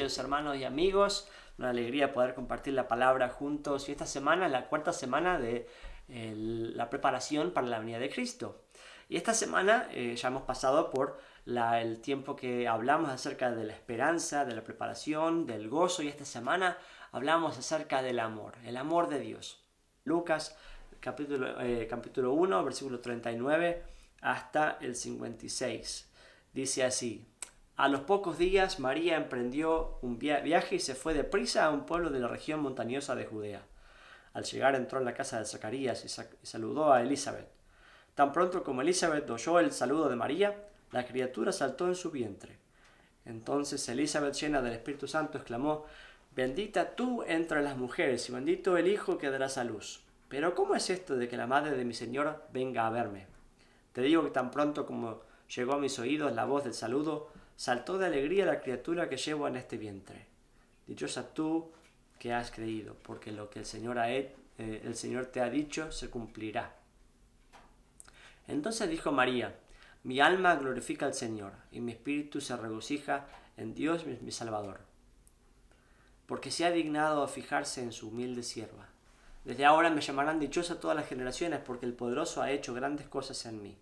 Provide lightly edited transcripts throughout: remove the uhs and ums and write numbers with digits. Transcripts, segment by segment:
queridos hermanos y amigos. Una alegría poder compartir la palabra juntos. Y esta semana es la cuarta semana de la preparación para la venida de Cristo. Y esta semana ya hemos pasado por el tiempo que hablamos acerca de la esperanza, de la preparación, del gozo. Y esta semana hablamos acerca del amor, el amor de Dios. Lucas capítulo 1, versículo 39 hasta el 56. Dice así: a los pocos días María emprendió un viaje y se fue deprisa a un pueblo de la región montañosa de Judea. Al llegar entró en la casa de Zacarías y saludó a Elizabeth. Tan pronto como Elizabeth oyó el saludo de María, la criatura saltó en su vientre. Entonces Elizabeth, llena del Espíritu Santo, exclamó: bendita tú entre las mujeres y bendito el hijo que darás a luz. Pero ¿cómo es esto de que la madre de mi Señor venga a verme? Te digo que tan pronto como llegó a mis oídos la voz del saludo, saltó de alegría la criatura que llevo en este vientre. Dichosa tú que has creído, porque lo que el Señor te ha dicho se cumplirá. Entonces dijo María: mi alma glorifica al Señor, y mi espíritu se regocija en Dios mi Salvador, porque se ha dignado a fijarse en su humilde sierva. Desde ahora me llamarán dichosa todas las generaciones, porque el Poderoso ha hecho grandes cosas en mí.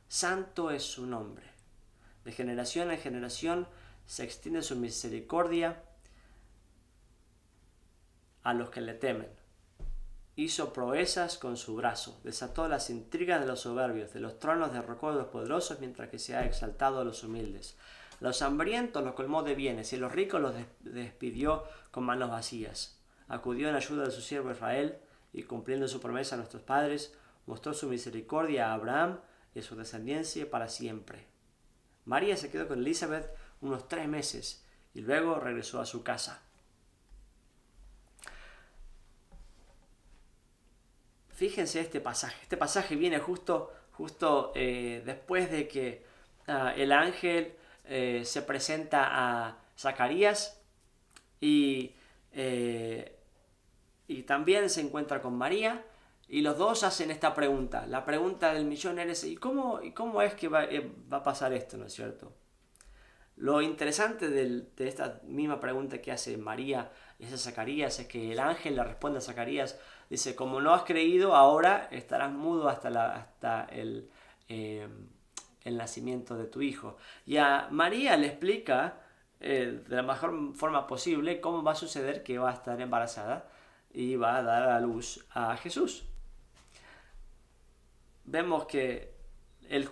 Santo es su nombre. De generación en generación se extiende su misericordia a los que le temen. Hizo proezas con su brazo, desató las intrigas de los soberbios, de los tronos derrocó a los poderosos, mientras que se ha exaltado a los humildes. A los hambrientos los colmó de bienes, y a los ricos los despidió con manos vacías. Acudió en ayuda de su siervo Israel, y cumpliendo su promesa a nuestros padres, mostró su misericordia a Abraham y a su descendencia para siempre. María se quedó con Elizabeth unos 3 meses, y luego regresó a su casa. Fíjense este pasaje. Este pasaje viene justo después de que el ángel se presenta a Zacarías y también se encuentra con María, y los dos hacen esta pregunta. La pregunta del millón es: ¿y cómo es que va a pasar esto, no es cierto? Lo interesante de esta misma pregunta que hace María y hace Zacarías es que el ángel le responde a Zacarías, dice: como no has creído, ahora estarás mudo hasta el nacimiento de tu hijo. Y a María le explica de la mejor forma posible cómo va a suceder que va a estar embarazada y va a dar a luz a Jesús. Vemos que los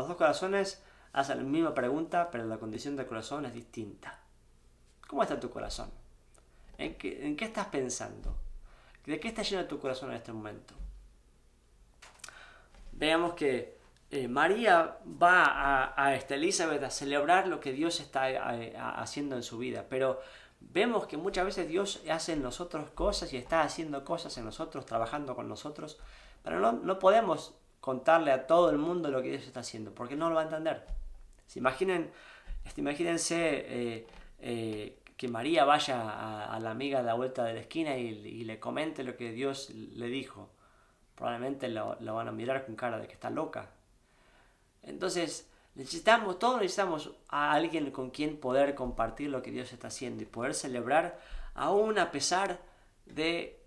dos corazones hacen la misma pregunta, pero la condición del corazón es distinta. ¿Cómo está tu corazón? ¿En qué estás pensando? ¿De qué está lleno tu corazón en este momento? Veamos que María va a Elizabeth a celebrar lo que Dios está haciendo en su vida, pero vemos que muchas veces Dios hace en nosotros cosas y está haciendo cosas en nosotros, trabajando con nosotros, pero no podemos contarle a todo el mundo lo que Dios está haciendo, porque no lo va a entender. Imagínense que María vaya a la amiga de la vuelta de la esquina y le comente lo que Dios le dijo. Probablemente lo van a mirar con cara de que está loca. Entonces todos necesitamos a alguien con quien poder compartir lo que Dios está haciendo y poder celebrar, aún a pesar de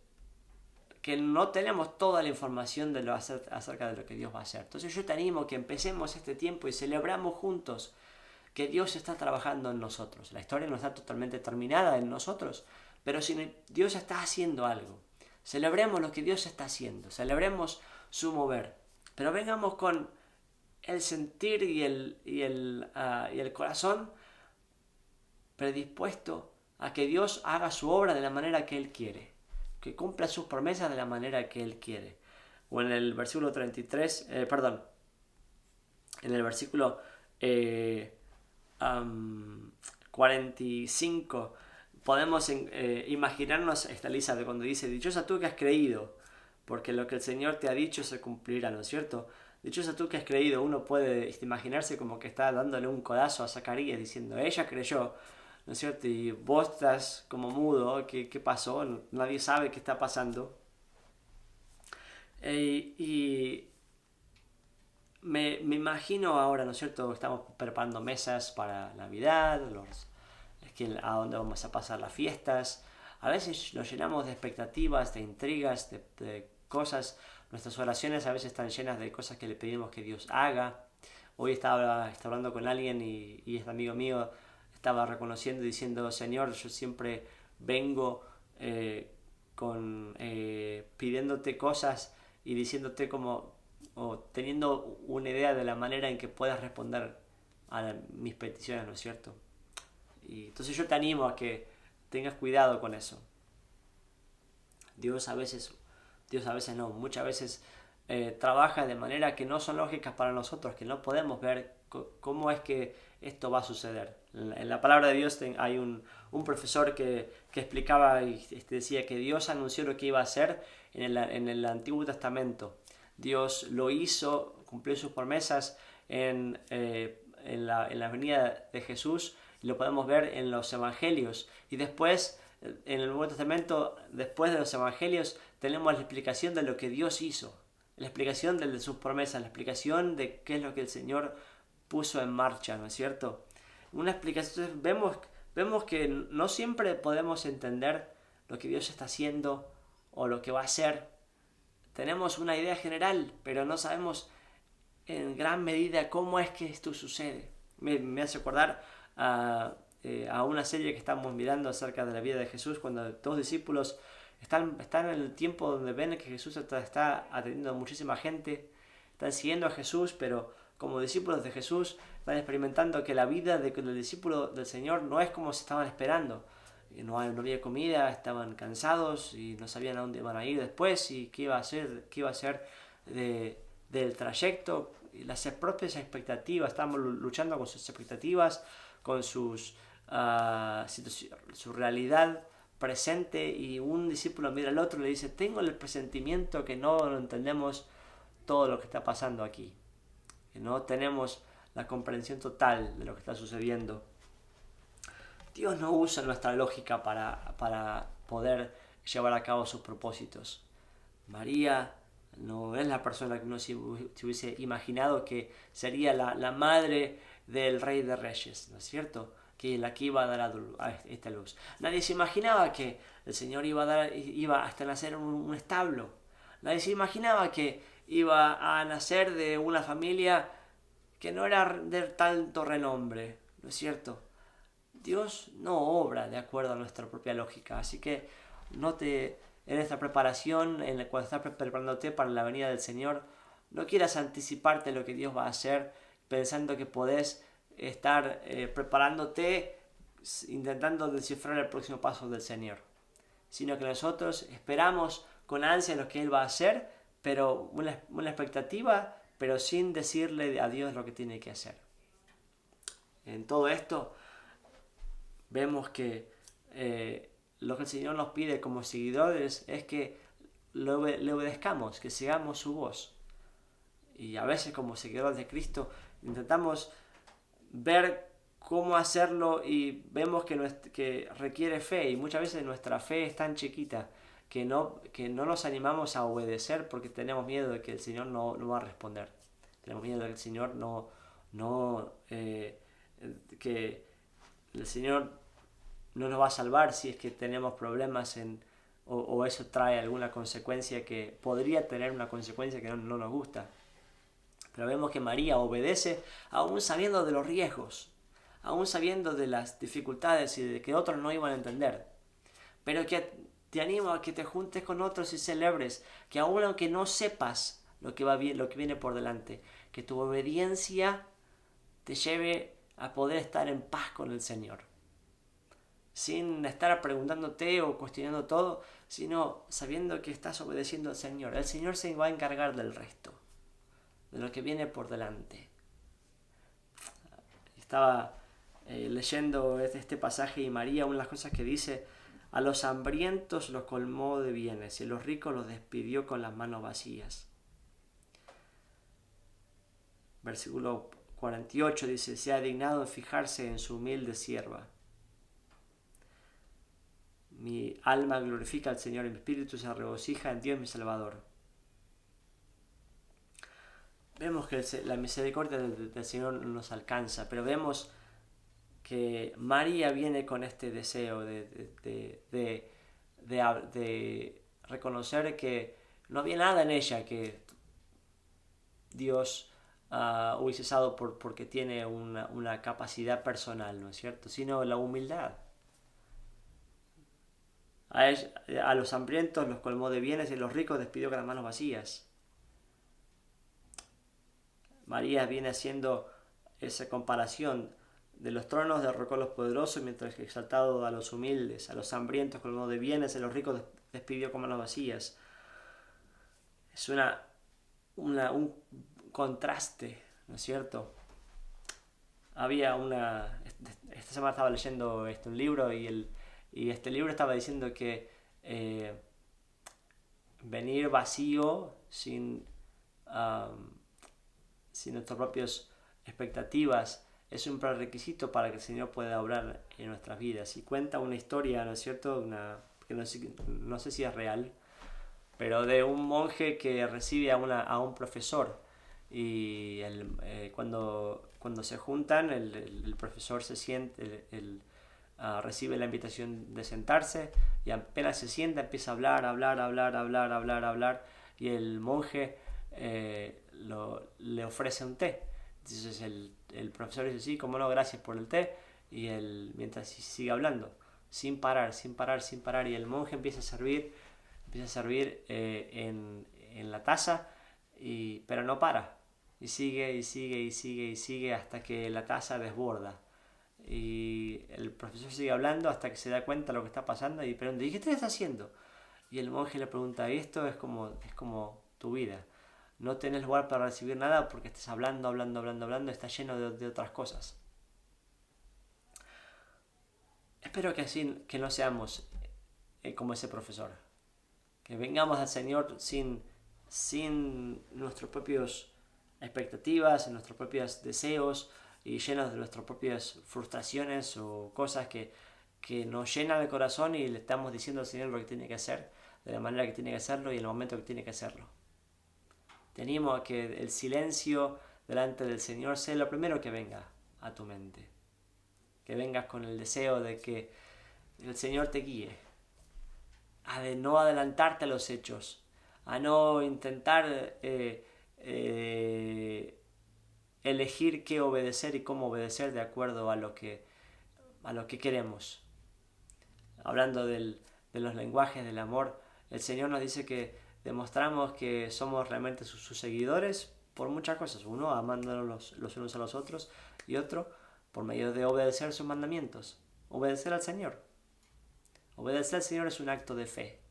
que no tenemos toda la información acerca de lo que Dios va a hacer. Entonces yo te animo a que empecemos este tiempo y celebramos juntos que Dios está trabajando en nosotros. La historia no está totalmente terminada en nosotros, pero si Dios está haciendo algo, celebremos lo que Dios está haciendo, celebremos su mover, pero vengamos con el sentir y el corazón predispuesto a que Dios haga su obra de la manera que Él quiere, que cumpla sus promesas de la manera que Él quiere. O en el versículo 33, en el versículo 45, podemos imaginarnos esta Elizabeth cuando dice: dichosa tú que has creído, porque lo que el Señor te ha dicho se cumplirá, ¿no es cierto? Dichosa tú que has creído. Uno puede imaginarse como que está dándole un codazo a Zacarías diciendo: ella creyó, ¿no es cierto? Y vos estás como mudo. ¿Qué pasó? Nadie sabe qué está pasando. Y me me imagino ahora, ¿no es cierto? Estamos preparando mesas para Navidad, a dónde vamos a pasar las fiestas. A veces nos llenamos de expectativas, de intrigas, de cosas. Nuestras oraciones a veces están llenas de cosas que le pedimos que Dios haga. Hoy estaba hablando con alguien y este amigo mío estaba reconociendo y diciendo: Señor, yo siempre vengo pidiéndote cosas y diciéndote o teniendo una idea de la manera en que puedas responder a mis peticiones, ¿no es cierto? Y entonces yo te animo a que tengas cuidado con eso. Dios a veces no, muchas veces trabaja de manera que no son lógicas para nosotros, que no podemos ver cómo es que esto va a suceder. En la palabra de Dios hay un profesor que explicaba y decía que Dios anunció lo que iba a hacer en el Antiguo Testamento. Dios lo hizo, cumplió sus promesas en la venida de Jesús, y lo podemos ver en los evangelios. Y después, en el Nuevo Testamento, después de los evangelios, tenemos la explicación de lo que Dios hizo, la explicación de sus promesas, la explicación de qué es lo que el Señor puso en marcha, ¿no es cierto? Una explicación. Vemos que no siempre podemos entender lo que Dios está haciendo o lo que va a hacer. Tenemos una idea general, pero no sabemos en gran medida cómo es que esto sucede. Me hace acordar a una serie que estamos mirando acerca de la vida de Jesús, cuando dos discípulos están en el tiempo donde ven que Jesús está atendiendo a muchísima gente, están siguiendo a Jesús, pero como discípulos de Jesús están experimentando que la vida del discípulo del Señor no es como se estaban esperando. No había comida, estaban cansados y no sabían a dónde iban a ir después y qué iba a hacer del trayecto. Y las propias expectativas, estamos luchando con sus expectativas, con su realidad presente, y un discípulo mira al otro y le dice: tengo el presentimiento que no lo entendemos todo lo que está pasando aquí, que no tenemos la comprensión total de lo que está sucediendo. Dios no usa nuestra lógica para poder llevar a cabo sus propósitos. María no es la persona que uno se hubiese imaginado que sería la madre del Rey de Reyes, ¿no es cierto? Que la que iba a dar a esta luz. Nadie se imaginaba que el Señor iba hasta nacer en un establo. Nadie se imaginaba que iba a nacer de una familia que no era de tanto renombre, ¿no es cierto? Dios no obra de acuerdo a nuestra propia lógica, así que en esta preparación, cuando estás preparándote para la venida del Señor, no quieras anticiparte lo que Dios va a hacer pensando que podés estar preparándote intentando descifrar el próximo paso del Señor, sino que nosotros esperamos con ansia lo que Él va a hacer, pero una expectativa, pero sin decirle a Dios lo que tiene que hacer. En todo esto vemos que lo que el Señor nos pide como seguidores es que le obedezcamos, que sigamos su voz. Y a veces, como seguidores de Cristo, intentamos ver cómo hacerlo y vemos que requiere fe, y muchas veces nuestra fe es tan chiquita que no nos animamos a obedecer porque tenemos miedo de que el Señor no va a responder. Tenemos miedo de que el Señor que el Señor no nos va a salvar si es que tenemos problemas o eso trae alguna consecuencia, que podría tener una consecuencia que no nos gusta. Pero vemos que María obedece aún sabiendo de los riesgos, aún sabiendo de las dificultades y de que otros no iban a entender. Pero que te animo a que te juntes con otros y celebres, que aún aunque no sepas lo que viene por delante, que tu obediencia te lleve a poder estar en paz con el Señor, sin estar preguntándote o cuestionando todo, sino sabiendo que estás obedeciendo al Señor. El Señor se va a encargar del resto, de lo que viene por delante. Estaba leyendo este pasaje, y María, una de las cosas que dice: a los hambrientos los colmó de bienes y a los ricos los despidió con las manos vacías. Versículo 48 dice: se ha dignado en fijarse en su humilde sierva. Mi alma glorifica al Señor, y mi espíritu se regocija en Dios mi Salvador. vemos que la misericordia del Señor nos alcanza, pero vemos que María viene con este deseo de reconocer que no había nada en ella que Dios hubiese usado porque tiene una capacidad personal, ¿no es cierto? Sino la humildad. A los hambrientos los colmó de bienes y a los ricos despidió con las manos vacías. María viene haciendo esa comparación. De los tronos derrocó a los poderosos, mientras que exaltado a los humildes, a los hambrientos colmó de bienes, a los ricos despidió con manos vacías. Es un contraste, ¿no es cierto? Esta semana estaba leyendo un libro y este libro estaba diciendo que venir vacío sin nuestras propias expectativas es un prerequisito para que el Señor pueda obrar en nuestras vidas. Y cuenta una historia, ¿no es cierto? Que no sé si es real, pero de un monje que recibe a un profesor. Y cuando se juntan, el profesor se siente, recibe la invitación de sentarse y apenas se sienta empieza a hablar y el monje le ofrece un té. Entonces el profesor dice, sí, cómo no, gracias por el té, y mientras sigue hablando, sin parar, y el monje empieza a servir en la taza, pero no para, y sigue hasta que la taza desborda. Y el profesor sigue hablando hasta que se da cuenta de lo que está pasando y pregunta, ¿y qué estás haciendo? Y el monje le pregunta, esto es como tu vida. No tenés lugar para recibir nada porque estás hablando, está lleno de otras cosas. Espero que no seamos como ese profesor. Que vengamos al Señor sin nuestras propias expectativas, nuestros propios deseos y llenos de nuestras propias frustraciones o cosas que nos llenan el corazón y le estamos diciendo al Señor lo que tiene que hacer, de la manera que tiene que hacerlo y en el momento que tiene que hacerlo. Te animo a que el silencio delante del Señor sea lo primero que venga a tu mente. Que vengas con el deseo de que el Señor te guíe. A de no adelantarte a los hechos. A no intentar elegir qué obedecer y cómo obedecer de acuerdo a lo que queremos. Hablando de los lenguajes del amor, el Señor nos dice que demostramos que somos realmente sus seguidores por muchas cosas. Uno, amándonos los unos a los otros, y otro, por medio de obedecer sus mandamientos. Obedecer al Señor. Obedecer al Señor es un acto de fe.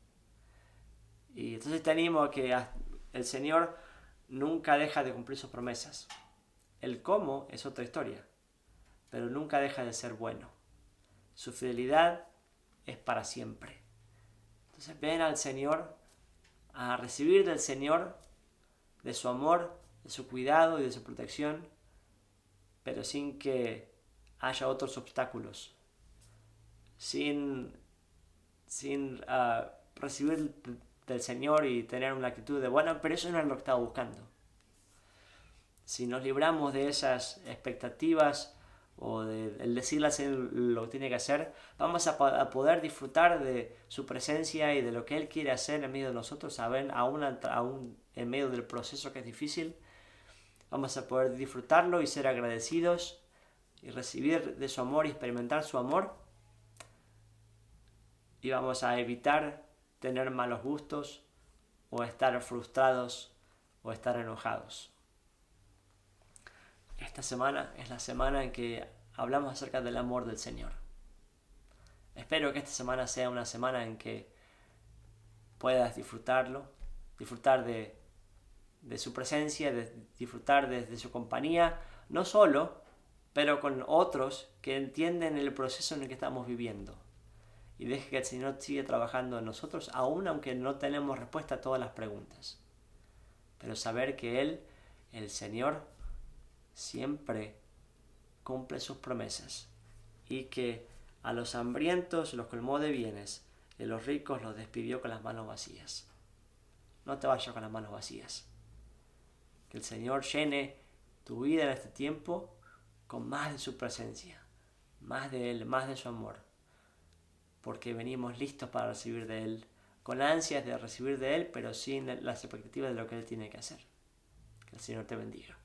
Y entonces te animo a que el Señor nunca deja de cumplir sus promesas. El cómo es otra historia, pero nunca deja de ser bueno. Su fidelidad es para siempre. Entonces ven al Señor, a recibir del Señor, de su amor, de su cuidado y de su protección, pero sin que haya otros obstáculos. Sin recibir del Señor y tener una actitud de, bueno, pero eso no es lo que estaba buscando. Si nos libramos de esas expectativas o el decirle al Señor lo que tiene que hacer, vamos a poder disfrutar de su presencia y de lo que Él quiere hacer en medio de nosotros, aún en medio del proceso que es difícil. Vamos a poder disfrutarlo y ser agradecidos y recibir de su amor y experimentar su amor. Y vamos a evitar tener malos gustos o estar frustrados o estar enojados. Esta semana es la semana en que hablamos acerca del amor del Señor. Espero que esta semana sea una semana en que puedas disfrutar de su presencia, disfrutar de su compañía, no solo, pero con otros que entienden el proceso en el que estamos viviendo. Y deje que el Señor siga trabajando en nosotros, aun aunque no tenemos respuesta a todas las preguntas. Pero saber que Él, el Señor, siempre cumple sus promesas y que a los hambrientos los colmó de bienes y a los ricos los despidió con las manos vacías. No te vayas con las manos vacías. Que el Señor llene tu vida en este tiempo con más de su presencia, más de Él, más de su amor, porque venimos listos para recibir de Él, con ansias de recibir de Él, pero sin las expectativas de lo que Él tiene que hacer. Que el Señor te bendiga.